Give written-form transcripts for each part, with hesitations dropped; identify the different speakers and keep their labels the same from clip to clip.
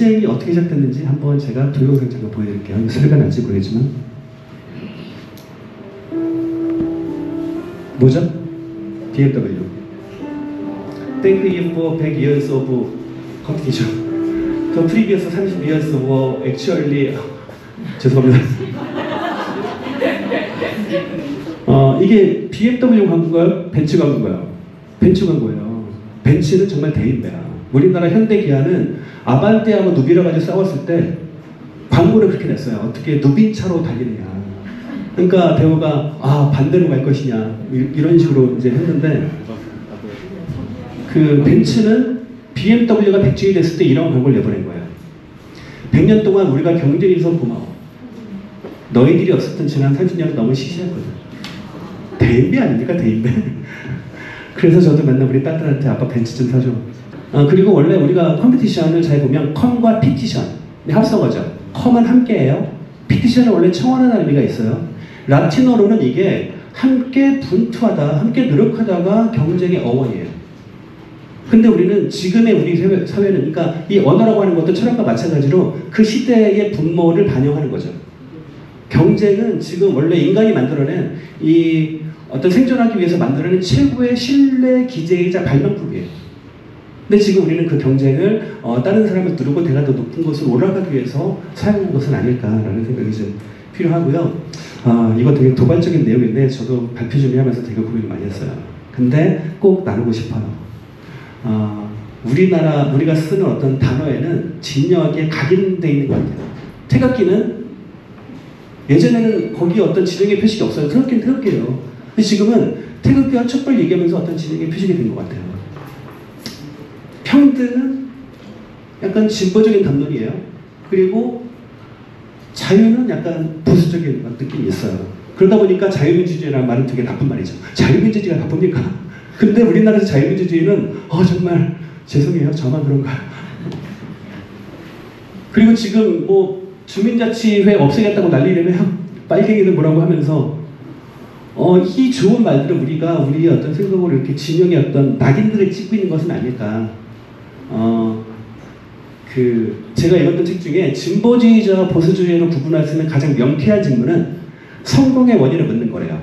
Speaker 1: 경쟁이 어떻게 시작됐는지 한번 제가 동영상 잠깐 보여드릴게요. 이거 소리가 날지 모르겠지만. 뭐죠? BMW. Thank you for 100 years of competition. The previous 30 years were actually 죄송합니다. 이게 BMW 광고인가요? 벤츠 광고인가요? 벤츠 광고예요. 벤츠는 정말 대인배야. 우리나라 현대기아는 아반떼하고 누비라 가지고 싸웠을 때 광고를 그렇게 냈어요. 어떻게 누빈차로 달리느냐. 그러니까 배우가 반대로 갈 것이냐 이런 식으로 이제 했는데 그 벤츠는 BMW가 백지이 됐을 때 이런 광고를 내보낸 거예요. 100년 동안 우리가 경쟁이 있어서 고마워. 너희들이 없었던 지난 30년은 너무 시시했거든. 대인배 아닙니까? 대인배. 그래서 저도 맨날 우리 딸들한테 아빠 벤츠 좀 사줘. 그리고 원래 우리가 컴피티션을 잘 보면 컴과 피티션 합성어죠. 컴은 함께예요. 피티션은 원래 청원하는 의미가 있어요. 라틴어로는 이게 함께 분투하다, 함께 노력하다가 경쟁의 어원이에요. 근데 우리는 지금의 우리 사회는 그러니까 이 언어라고 하는 것도 철학과 마찬가지로 그 시대의 분모를 반영하는 거죠. 경쟁은 지금 원래 인간이 만들어낸 이 어떤 생존하기 위해서 만들어낸 최고의 신뢰 기제이자 발명품이에요. 근데 지금 우리는 그 경쟁을 다른 사람을 누르고 내가 더 높은 곳으로 올라가기 위해서 사용한 것은 아닐까라는 생각이 좀 필요하고요. 이거 되게 도발적인 내용인데 저도 발표 준비하면서 되게 고민을 많이 했어요. 근데 꼭 나누고 싶어요. 우리가 쓰는 어떤 단어에는 진역에 각인되어 있는 것 같아요. 태극기는 예전에는 거기에 어떤 진영의 표식이 없어요. 태극기는 태극기예요. 근데 지금은 태극기와 촛불 얘기하면서 어떤 진영의 표식이 된 것 같아요. 평등은 약간 진보적인 담론이에요. 그리고 자유는 약간 보수적인 느낌이 있어요. 그러다 보니까 자유민주주의라는 말은 되게 나쁜 말이죠. 자유민주주의가 나쁩니까? 근데 우리나라에서 자유민주주의는 정말 죄송해요. 저만 그런가요? 그리고 지금 뭐 주민자치회 없애겠다고 난리라며 빨갱이는 뭐라고 하면서 이 좋은 말들은 우리가 우리의 어떤 생각으로 이렇게 진영의 어떤 낙인들을 찍고 있는 것은 아닐까. 제가 읽었던 책 중에 진보주의자와 보수주의로 구분할 수 있는 가장 명쾌한 질문은 성공의 원인을 묻는 거래요.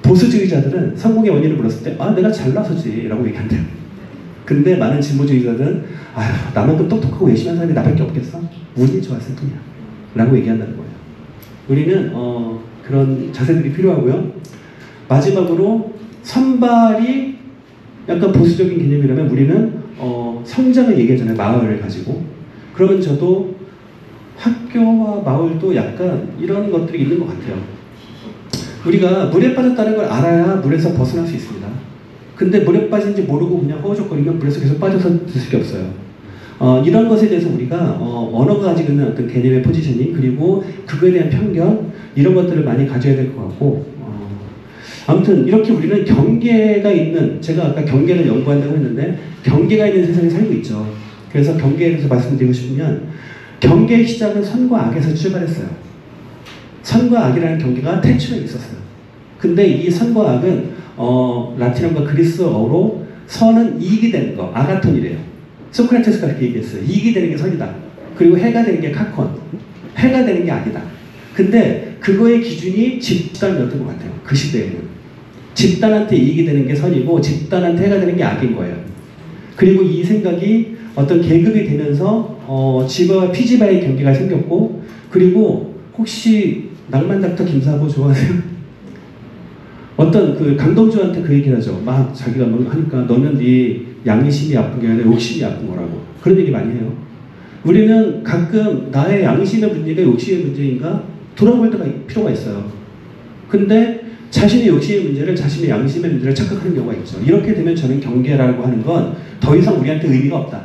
Speaker 1: 보수주의자들은 성공의 원인을 물었을 때 내가 잘나서지 라고 얘기한대요. 근데 많은 진보주의자들은 나만큼 똑똑하고 열심히 한 사람이 나밖에 없겠어? 운이 좋았을 뿐이야 라고 얘기한다는 거예요. 우리는 그런 자세들이 필요하고요. 마지막으로 선발이 약간 보수적인 개념이라면 우리는 성장을 얘기하잖아요. 마을을 가지고. 그러면 저도 학교와 마을도 약간 이런 것들이 있는 것 같아요. 우리가 물에 빠졌다는 걸 알아야 물에서 벗어날 수 있습니다. 근데 물에 빠진지 모르고 그냥 허우적거리면 물에서 계속 빠져서 들 수밖에 없어요. 이런 것에 대해서 우리가 언어가 가지고 있는 어떤 개념의 포지셔닝 그리고 그거에 대한 편견 이런 것들을 많이 가져야 될 것 같고 아무튼 이렇게 우리는 경계가 있는 제가 아까 경계를 연구한다고 했는데 경계가 있는 세상에 살고 있죠. 그래서 경계에 대해서 말씀드리고 싶으면 경계의 시작은 선과 악에서 출발했어요. 선과 악이라는 경계가 태초에 있었어요. 근데 이 선과 악은 라틴어과 그리스어로 선은 이익이 되는 거 아가톤이래요. 소크라테스가 그렇게 얘기했어요. 이익이 되는 게 선이다. 그리고 해가 되는 게 카콘. 해가 되는 게 악이다. 근데 그거의 기준이 집단이었던 것 같아요. 그 시대에는. 집단한테 이익이 되는 게 선이고 집단한테 해가 되는 게 악인 거예요. 그리고 이 생각이 어떤 계급이 되면서 지바와 피지바의 경계가 생겼고 그리고 혹시 낭만 닥터 김사부 좋아하세요? 어떤 그 강동주한테 그 얘기를 하죠. 막 자기가 하니까 너는 네 양심이 아픈 게 아니라 욕심이 아픈 거라고. 그런 얘기 많이 해요. 우리는 가끔 나의 양심의 문제가 욕심의 문제인가 돌아볼 때가 필요가 있어요. 근데 자신의 욕심의 문제를 자신의 양심의 문제를 착각하는 경우가 있죠. 이렇게 되면 저는 경계라고 하는 건 더 이상 우리한테 의미가 없다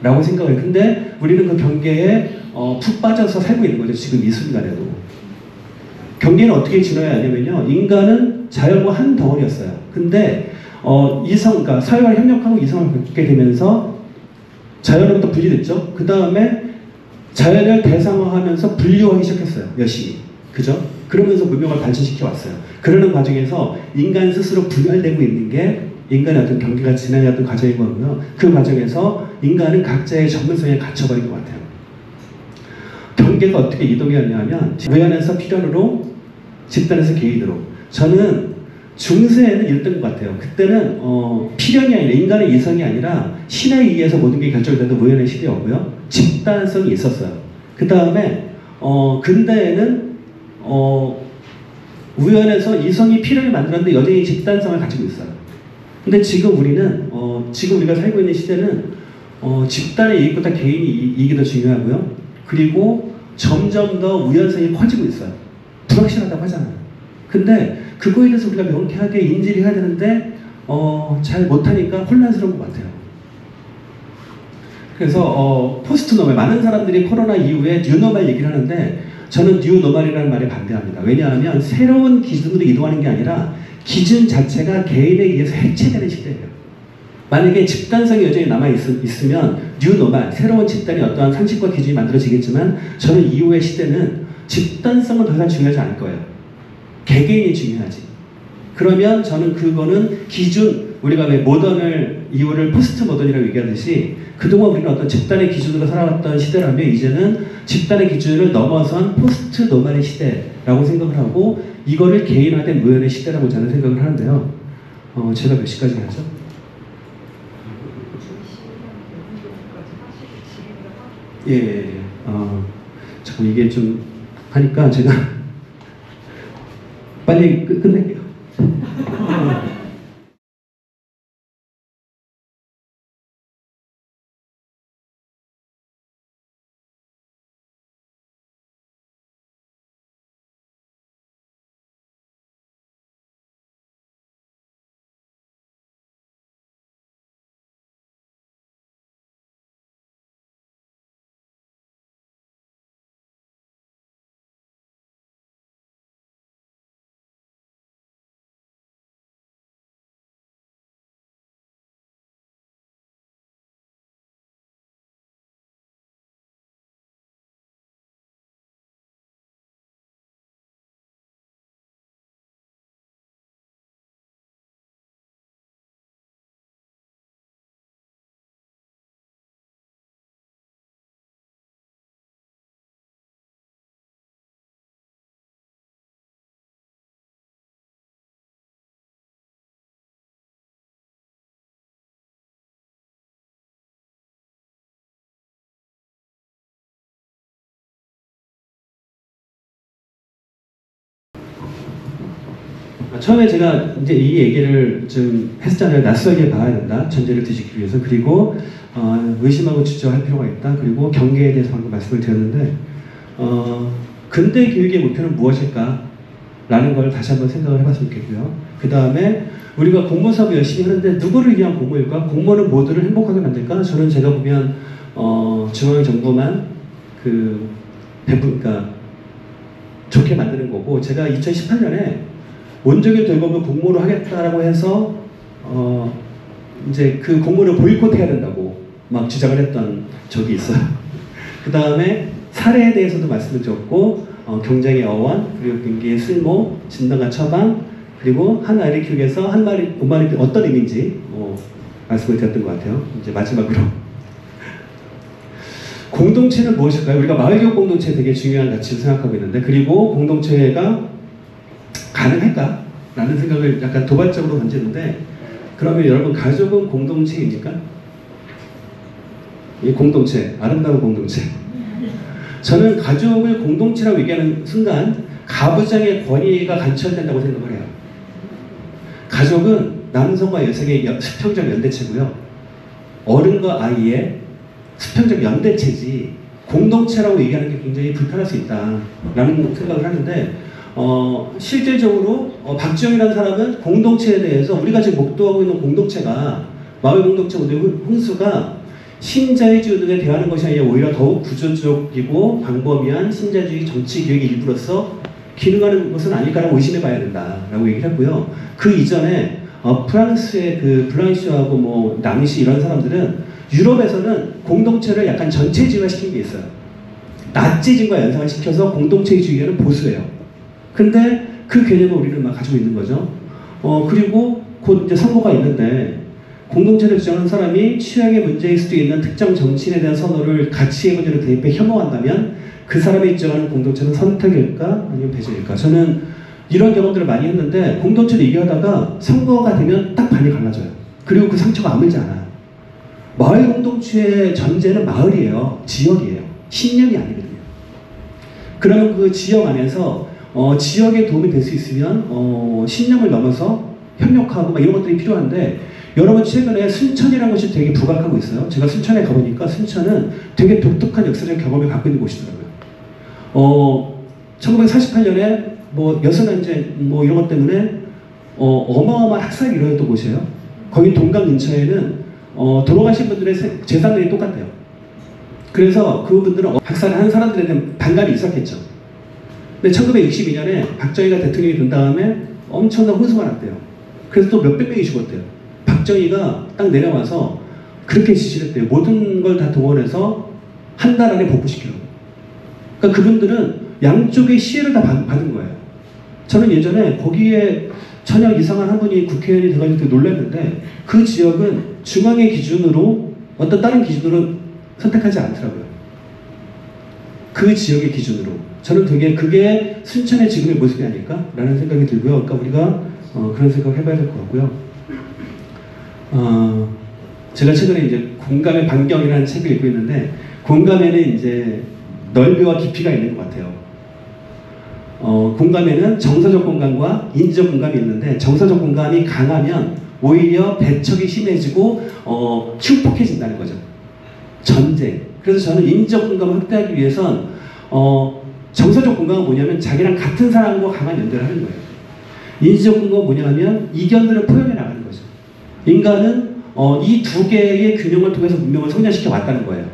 Speaker 1: 라고 생각을 해요. 근데 우리는 그 경계에 푹 빠져서 살고 있는 거죠. 지금 이 순간에도. 경계는 어떻게 지나야 하냐면요. 인간은 자연과 한 덩어리였어요. 근데 그러니까 사회와 협력하고 이성을 갖게 되면서 자연으로부터 분리됐죠. 그 다음에 자연을 대상화하면서 분류하기 시작했어요. 열심히. 그죠? 그러면서 문명을 발전시켜 왔어요. 그러는 과정에서 인간 스스로 분열되고 있는 게 인간의 어떤 경계가 지나갔던 과정인 거고요. 그 과정에서 인간은 각자의 전문성에 갇혀버린 것 같아요. 경계가 어떻게 이동이 되냐면 우연에서 필연으로, 집단에서 개인으로. 저는 중세에는 이랬던 것 같아요. 그때는 필연이 아니라, 인간의 이성이 아니라 신에 의해서 모든 게 결정되는 우연의 시대였고요. 집단성이 있었어요. 그 다음에 근대에는 우연에서 이성이 필연을 만들었는데 여전히 집단성을 가지고 있어요. 근데 지금 우리는 지금 우리가 살고 있는 시대는 집단의 이익보다 개인의 이익이 더 중요하고요. 그리고 점점 더 우연성이 커지고 있어요. 불확실하다고 하잖아요. 근데 그거에 대해서 우리가 명쾌하게 인지를 해야 되는데 잘 못하니까 혼란스러운 것 같아요. 그래서 포스트 노멀, 많은 사람들이 코로나 이후에 뉴노멀 얘기를 하는데 저는 뉴노멀이라는 말에 반대합니다. 왜냐하면 새로운 기준으로 이동하는 게 아니라 기준 자체가 개인에 의해서 해체되는 시대예요. 만약에 집단성이 여전히 남아있으면 뉴노멀, 새로운 집단이 어떠한 상식과 기준이 만들어지겠지만 저는 이후의 시대는 집단성은 더 이상 중요하지 않을 거예요. 개개인이 중요하지. 그러면 저는 그거는 기준, 우리가 왜 모던을 이후를 포스트 모던이라고 얘기하듯이 그동안 우리는 어떤 집단의 기준으로 살아왔던 시대라면 이제는 집단의 기준을 넘어선 포스트 노멀의 시대라고 생각을 하고 이거를 개인화된 무연의 시대라고 저는 생각을 하는데요. 제가 몇 시까지 가죠? 예. 잠깐 이게 좀 하니까 제가 빨리 끝낼게요. 처음에 제가 이제 이 얘기를 좀 했잖아요. 낯설게 봐야 된다. 전제를 뒤집기 위해서. 그리고 의심하고 주저할 필요가 있다. 그리고 경계에 대해서 방금 말씀을 드렸는데 근대 교육의 목표는 무엇일까? 라는 걸 다시 한번 생각을 해봤으면 좋겠고요. 그 다음에 우리가 공무원 사업을 열심히 하는데 누구를 위한 공무원일까? 공무원은 모두를 행복하게 만들까? 저는 제가 보면 중앙정부만 그러니까 좋게 만드는 거고 제가 2018년에 원적인 돌봄을 공모로 하겠다라고 해서 이제 그 공모를 보이콧해야 된다고 막 주장을 했던 적이 있어요. 그 다음에 사례에 대해서도 말씀을 드렸고 경쟁의 어원, 그리고 경기의 쓸모, 진단과 처방, 그리고 한 아이를 키우기 위해서 한 마리, 엄마는 어떤 의미인지 말씀을 드렸던 것 같아요. 이제 마지막으로 공동체는 무엇일까요? 우리가 마을교육 공동체 되게 중요한 가치를 생각하고 있는데 그리고 공동체가 가능할까? 라는 생각을 약간 도발적으로 던지는데 그러면 여러분 가족은 공동체입니까? 이 공동체, 아름다운 공동체. 저는 가족을 공동체라고 얘기하는 순간 가부장의 권위가 관철된다고 생각을 해요. 가족은 남성과 여성의 수평적 연대체고요. 어른과 아이의 수평적 연대체지 공동체라고 얘기하는 게 굉장히 불편할 수 있다라는 생각을 하는데 실질적으로 박지영이라는 사람은 공동체에 대해서 우리가 지금 목도하고 있는 공동체가 마을 공동체 모델 홍수가 신자유주의 등에 대하는 것이 아니라 오히려 더욱 구조적이고 광범위한 신자유주의 정치교육의 일부로서 기능하는 것은 아닐까라고 의심해 봐야 된다라고 얘기를 했고요. 그 이전에 프랑스의 그 블랑시하고 뭐 낭시 이런 사람들은 유럽에서는 공동체를 약간 전체주의화 시킨 게 있어요. 나치즘과 연상을 시켜서 공동체주의를 보수해요. 근데 그 개념을 우리는 막 가지고 있는 거죠. 그리고 곧 이제 선거가 있는데 공동체를 주장하는 사람이 취향의 문제일 수도 있는 특정 정치인에 대한 선호를 가치의 문제로 대입해 혐오한다면 그 사람이 주장하는 공동체는 선택일까 아니면 배제일까? 저는 이런 경험들을 많이 했는데 공동체를 얘기하다가 선거가 되면 딱 반이 갈라져요. 그리고 그 상처가 아물지 않아요. 마을 공동체의 전제는 마을이에요. 지역이에요. 신념이 아니거든요. 그러면 그 지역 안에서 지역에 도움이 될 수 있으면 신념을 넘어서 협력하고 막 이런 것들이 필요한데 여러분 최근에 순천이라는 곳이 되게 부각하고 있어요. 제가 순천에 가보니까 순천은 되게 독특한 역사적 경험을 갖고 있는 곳이더라고요. 1948년에 뭐 여성안제 뭐 이런 것 때문에 어마어마한 학살이 일어났던 곳이에요. 거기 동강 근처에는 돌아가신 분들의 재산들이 똑같대요. 그래서 그분들은 학살을 한 사람들에 대한 반감이 있었겠죠. 근데 1962년에 박정희가 대통령이 된 다음에 엄청난 혼수가 났대요. 그래서 또 몇백 명이 죽었대요. 박정희가 딱 내려와서 그렇게 지시를 했대요. 모든 걸 다 동원해서 한 달 안에 복구시키라고. 그러니까 그분들은 양쪽의 시혜를 다 받은 거예요. 저는 예전에 거기에 전혀 이상한 한 분이 국회의원이 돼가지고 놀랐는데 그 지역은 중앙의 기준으로 어떤 다른 기준으로 선택하지 않더라고요. 그 지역의 기준으로. 저는 되게 그게 순천의 지금의 모습이 아닐까? 라는 생각이 들고요. 그러니까 우리가 그런 생각을 해봐야 될 것 같고요. 제가 최근에 이제 공감의 반경이라는 책을 읽고 있는데 공감에는 이제 넓이와 깊이가 있는 것 같아요. 공감에는 정서적 공감과 인지적 공감이 있는데 정서적 공감이 강하면 오히려 배척이 심해지고 흉폭해진다는 거죠. 전쟁. 그래서 저는 인지적 공감을 확대하기 위해선 정서적 공감은 뭐냐면 자기랑 같은 사람과 강한 연대를 하는 거예요. 인지적 공감은 뭐냐면 이견들을 표현해 나가는 거죠. 인간은 이 두 개의 균형을 통해서 문명을 성장시켜 왔다는 거예요.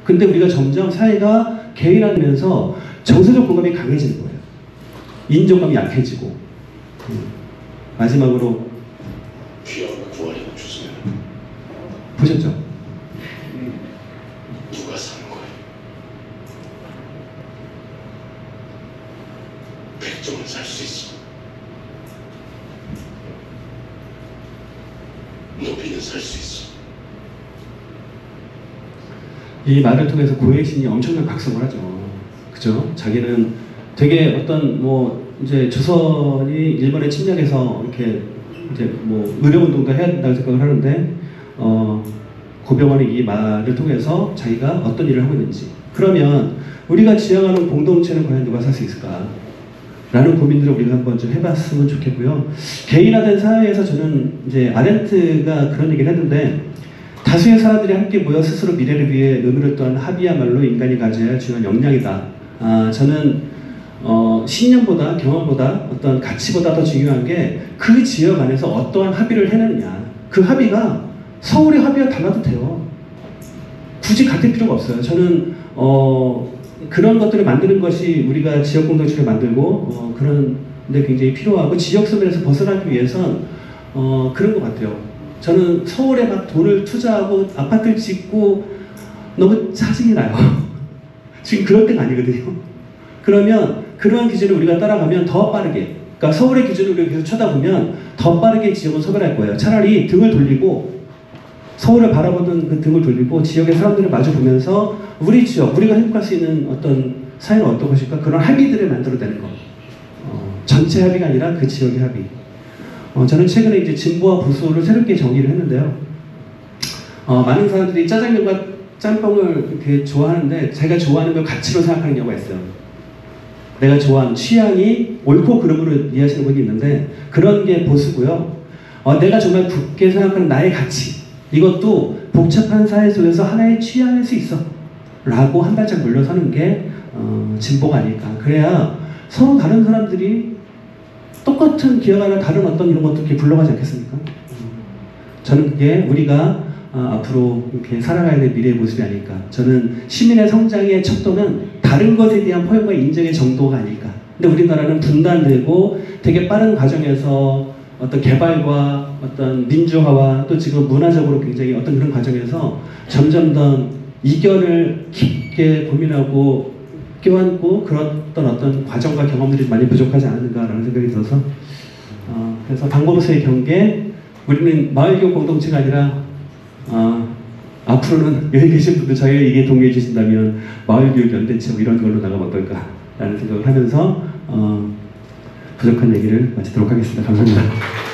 Speaker 1: 근데 우리가 점점 사회가 개인화되면서 정서적 공감이 강해지는 거예요. 인정감이 약해지고. 마지막으로
Speaker 2: 귀여운 구원이 주세요.
Speaker 1: 보셨죠?
Speaker 2: 누가 사는 거예요? 백종은 살 수 있어. 노비는 살 수 있어.
Speaker 1: 이 말을 통해서 고해신이 엄청난 각성을 하죠. 그죠? 자기는 되게 어떤 뭐 이제 조선이 일본에 침략해서 이렇게 이제 뭐 의료운동도 해야 된다고 생각을 하는데 고병원의 이 말을 통해서 자기가 어떤 일을 하고 있는지 그러면 우리가 지향하는 공동체는 과연 누가 살 수 있을까? 라는 고민들을 우리가 한번 좀 해봤으면 좋겠고요. 개인화된 사회에서 저는 이제 아렌트가 그런 얘기를 했는데 다수의 사람들이 함께 모여 스스로 미래를 위해 의미를 또한 합의야말로 인간이 가져야 할 중요한 역량이다. 저는 신념보다 경험보다 어떤 가치보다 더 중요한 게 그 지역 안에서 어떠한 합의를 해내느냐. 그 합의가 서울의 합의와 달라도 돼요. 굳이 같을 필요가 없어요. 저는 그런 것들을 만드는 것이 우리가 지역 공동체를 만들고 그런 데 굉장히 필요하고 지역 소멸에서 벗어나기 위해선 그런 것 같아요. 저는 서울에 막 돈을 투자하고 아파트를 짓고 너무 짜증이 나요. 지금 그럴 때가 아니거든요. 그러면 그러한 기준을 우리가 따라가면 더 빠르게, 그러니까 서울의 기준을 우리가 계속 쳐다보면 더 빠르게 지역을 소멸할 거예요. 차라리 등을 돌리고 서울을 바라보던 그 등을 돌리고 지역의 사람들을 마주 보면서 우리 지역, 우리가 행복할 수 있는 어떤 사회는 어떤 것일까? 그런 합의들을 만들어내는 거. 전체 합의가 아니라 그 지역의 합의. 저는 최근에 이제 진보와 보수를 새롭게 정의를 했는데요. 많은 사람들이 짜장면과 짬뽕을 이렇게 좋아하는데 제가 좋아하는 걸 가치로 생각하는 경우가 있어요. 내가 좋아하는 취향이 옳고 그름으로 이해하시는 분이 있는데 그런 게 보수고요. 내가 정말 굳게 생각하는 나의 가치 이것도 복잡한 사회 속에서 하나의 취향일 수 있어 라고 한 발짝 물러서는 게 진보가 아닐까. 그래야 서로 다른 사람들이 똑같은 기억 안에 다른 어떤 이런 것도 이렇게 굴러가지 않겠습니까? 저는 그게 우리가 앞으로 이렇게 살아가야 될 미래의 모습이 아닐까. 저는 시민의 성장의 척도는 다른 것에 대한 포용과 인정의 정도가 아닐까. 근데 우리나라는 분단되고 되게 빠른 과정에서 어떤 개발과 어떤 민주화와 또 지금 문화적으로 굉장히 어떤 그런 과정에서 점점 더 이견을 깊게 고민하고 껴안고 그런 어떤 과정과 경험들이 많이 부족하지 않은가라는 생각이 들어서 그래서 방법으로서의 경계, 우리는 마을교육 공동체가 아니라 앞으로는 여기 계신 분들 저희 이게 동의해 주신다면 마을교육 연대체 뭐 이런 걸로 나가면 어떨까라는 생각을 하면서 부족한 얘기를 마치도록 하겠습니다. 감사합니다.